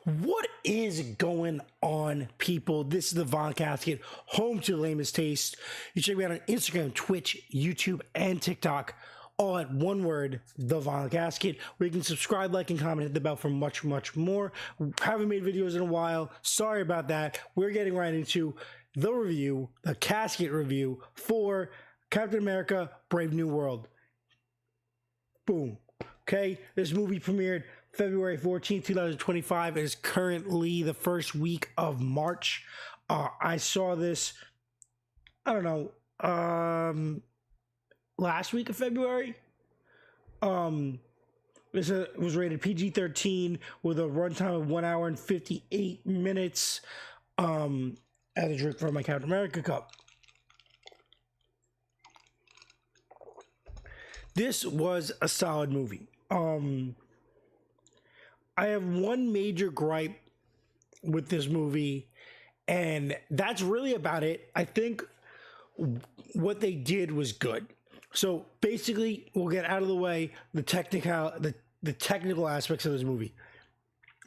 What is going on, people? This is the Von Casket, home to the lamest taste. You check me out on Instagram, Twitch, YouTube, and TikTok, all at one word, the Von Casket, where you can subscribe, like, and comment, hit the bell for much, much more. Haven't made videos in a while. Sorry about that. We're getting right into the review, the Casket review for Captain America: Brave New World. Boom. Okay, this movie premiered February 14th, 2025. It is currently the first week of March. I saw this, I don't know, last week of February. This was rated PG-13 with a runtime of 1 hour and 58 minutes. As a drink from my Captain America cup. This was a solid movie. I have one major gripe with this movie, and that's really about it. I think what they did was good. So basically, we'll get out of the way the technical aspects of this movie.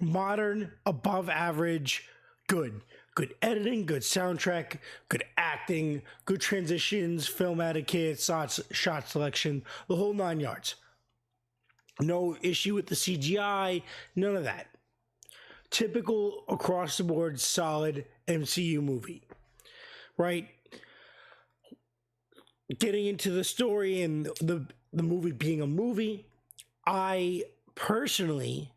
Modern, above average, good. Good editing, good soundtrack, good acting, good transitions, film etiquette, shot selection, the whole 9 yards. No issue with the CGI, none of that. Typical, across the board, solid MCU movie, right? Getting into the story and the movie being a movie, I personally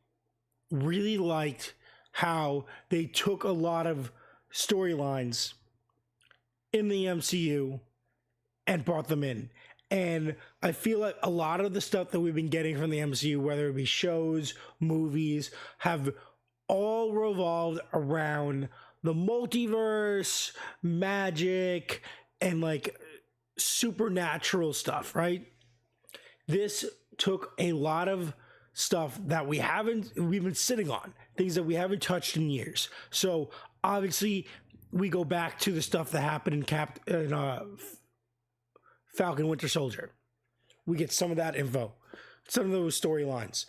really liked how they took a lot of storylines in the MCU and brought them in. And I feel like a lot of the stuff that we've been getting from the MCU, whether it be shows, movies, have all revolved around the multiverse, magic, and like supernatural stuff, right? This took a lot of stuff that we've been sitting on, things that we haven't touched in years. So obviously we go back to the stuff that happened in Falcon Winter Soldier. We get some of that info, some of those storylines.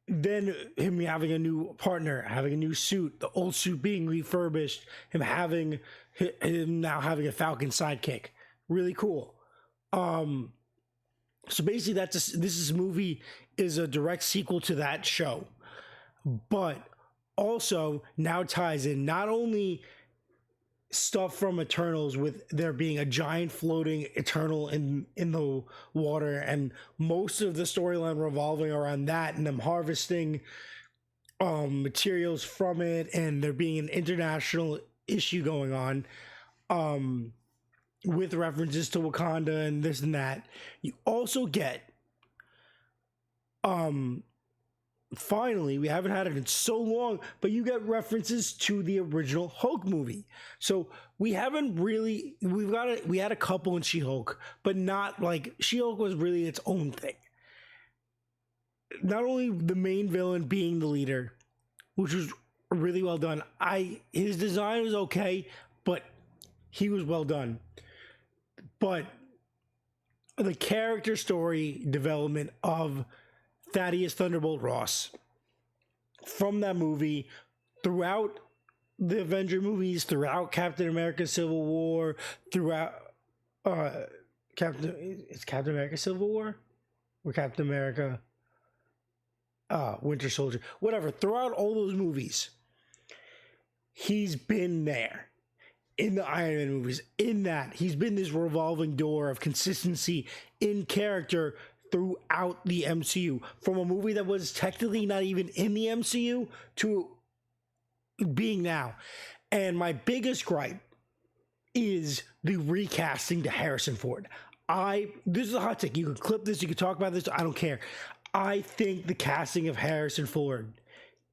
Then him having a new partner, having a new suit, the old suit being refurbished, him now having a Falcon sidekick. Really cool. So basically, this movie is a direct sequel to that show, but also now ties in not only stuff from Eternals with there being a giant floating Eternal in the water, and most of the storyline revolving around that and them harvesting materials from it, and there being an international issue going on. With references to Wakanda and this and that. You also get, finally, we haven't had it in so long, but you get references to the original Hulk movie. So we had a couple in She-Hulk, but not like, She-Hulk was really its own thing. Not only the main villain being the leader, which was really well done. His design was okay, but he was well done. But the character story development of Thaddeus Thunderbolt Ross from that movie, throughout the Avenger movies, throughout Captain America Civil War, throughout Captain America Civil War? Or Captain America Winter Soldier? Whatever. Throughout all those movies, he's been there. In the Iron Man movies, in that, he's been this revolving door of consistency in character throughout the MCU. From a movie that was technically not even in the MCU to being now. And my biggest gripe is the recasting to Harrison Ford. This is a hot take. You can clip this, you can talk about this, I don't care. I think the casting of Harrison Ford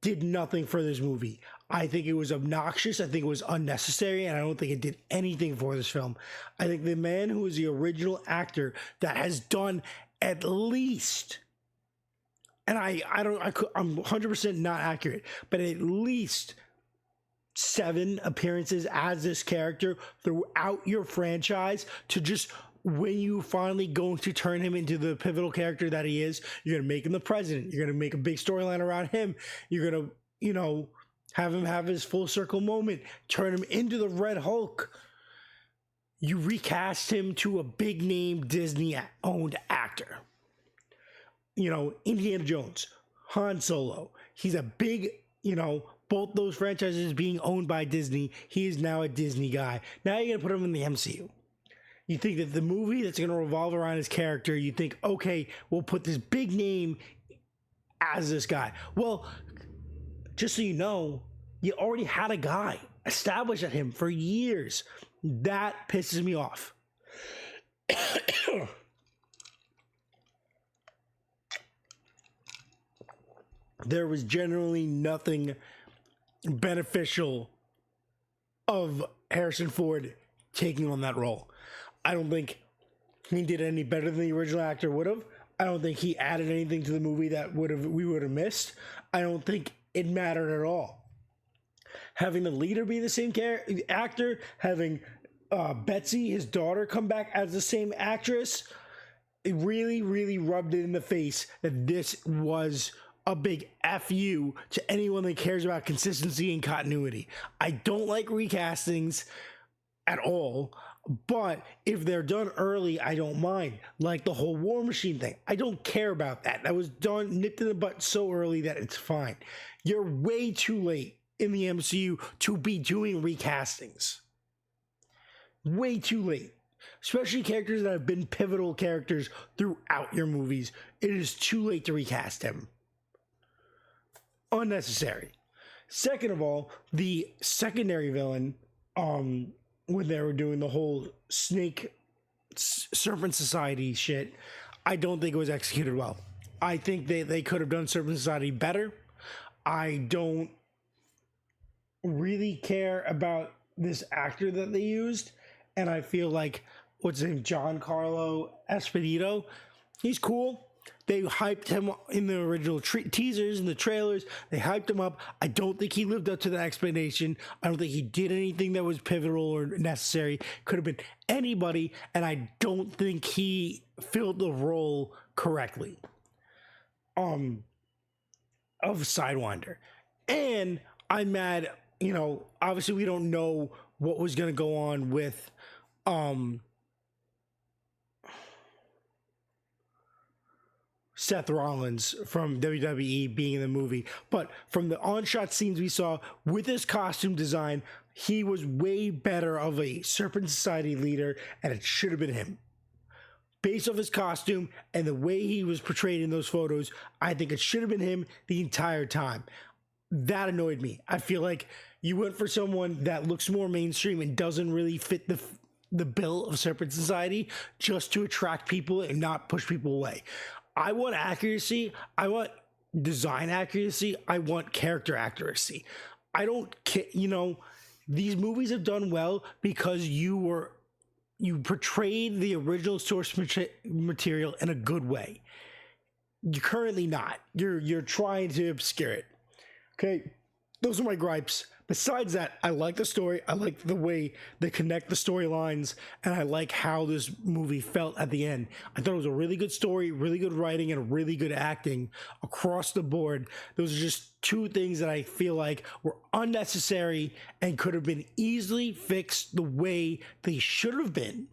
did nothing for this movie. I think it was obnoxious. I think it was unnecessary, and I don't think it did anything for this film. I think the man who is the original actor that has done at least, and I'm 100% not accurate, but at least 7 appearances as this character throughout your franchise, to just when you finally going to turn him into the pivotal character that he is, you're going to make him the president. You're going to make a big storyline around him. You're going to, have him have his full circle moment, turn him into the Red Hulk. You recast him to a big name Disney owned actor. Indiana Jones, Han Solo. He's a big, both those franchises being owned by Disney. He is now a Disney guy. Now you're going to put him in the MCU. You think that the movie that's going to revolve around his character, you think, okay, we'll put this big name as this guy. Well, just so you know, you already had a guy established at him for years. That pisses me off. There was generally nothing beneficial of Harrison Ford taking on that role. I don't think he did any better than the original actor would have. I don't think he added anything to the movie that we would have missed. I don't think it mattered at all. Having the leader be the same actor, having Betsy, his daughter, come back as the same actress, it really, really rubbed it in the face that this was a big FU to anyone that cares about consistency and continuity. I don't like recastings at all, but if they're done early, I don't mind. Like the whole War Machine thing. I don't care about that. That was done, nipped in the butt so early that it's fine. You're way too late in the MCU to be doing recastings. Way too late. Especially characters that have been pivotal characters throughout your movies. It is too late to recast them. Unnecessary. Second of all, the secondary villain, when they were doing the whole snake serpent society shit, I don't think it was executed well. I think they could have done Serpent Society better. I don't really care about this actor that they used, and I feel like what's his name, Giancarlo Esposito, he's cool. They hyped him in the original teasers and the trailers. They hyped him up. I don't think he lived up to that expectation. I don't think he did anything that was pivotal or necessary. Could have been anybody, and I don't think he filled the role correctly of Sidewinder. And I'm mad, obviously we don't know what was going to go on with Seth Rollins from WWE being in the movie. But from the on-shot scenes we saw with his costume design, he was way better of a Serpent Society leader, and it should have been him. Based off his costume and the way he was portrayed in those photos, I think it should have been him the entire time. That annoyed me. I feel like you went for someone that looks more mainstream and doesn't really fit the bill of Serpent Society just to attract people and not push people away. I want accuracy. I want design accuracy. I want character accuracy. I don't care. These movies have done well because you portrayed the original source material in a good way. You're currently not. You're trying to obscure it. Okay, those are my gripes. Besides that, I like the story. I like the way they connect the storylines, and I like how this movie felt at the end. I thought it was a really good story, really good writing, and really good acting across the board. Those are just two things that I feel like were unnecessary and could have been easily fixed the way they should have been.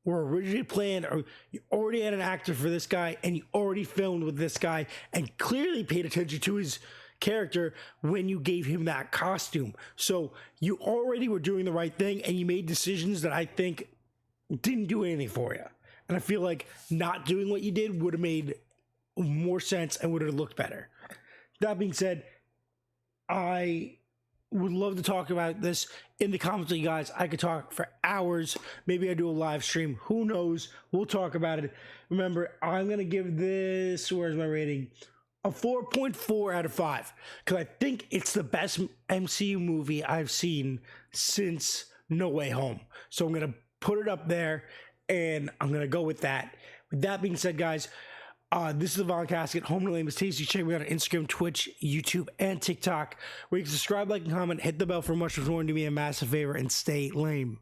Were originally planned, or you already had an actor for this guy, and you already filmed with this guy, and clearly paid attention to his character when you gave him that costume. So you already were doing the right thing, and you made decisions that I think didn't do anything for you. And I feel like not doing what you did would have made more sense and would have looked better. That being said, I would love to talk about this in the comments with you guys. I could talk for hours. Maybe I do a live stream. Who knows? We'll talk about it. Remember, I'm going to give this, where's my rating? A 4.4 out of 5. Because I think it's the best MCU movie I've seen since No Way Home. So I'm going to put it up there, and I'm going to go with that. With that being said, guys, this is the Von Casket. Home to Lame is Tasty. Check me out on Instagram, Twitch, YouTube, and TikTok, where you can subscribe, like, and comment. Hit the bell for much more. Do me a massive favor and stay lame.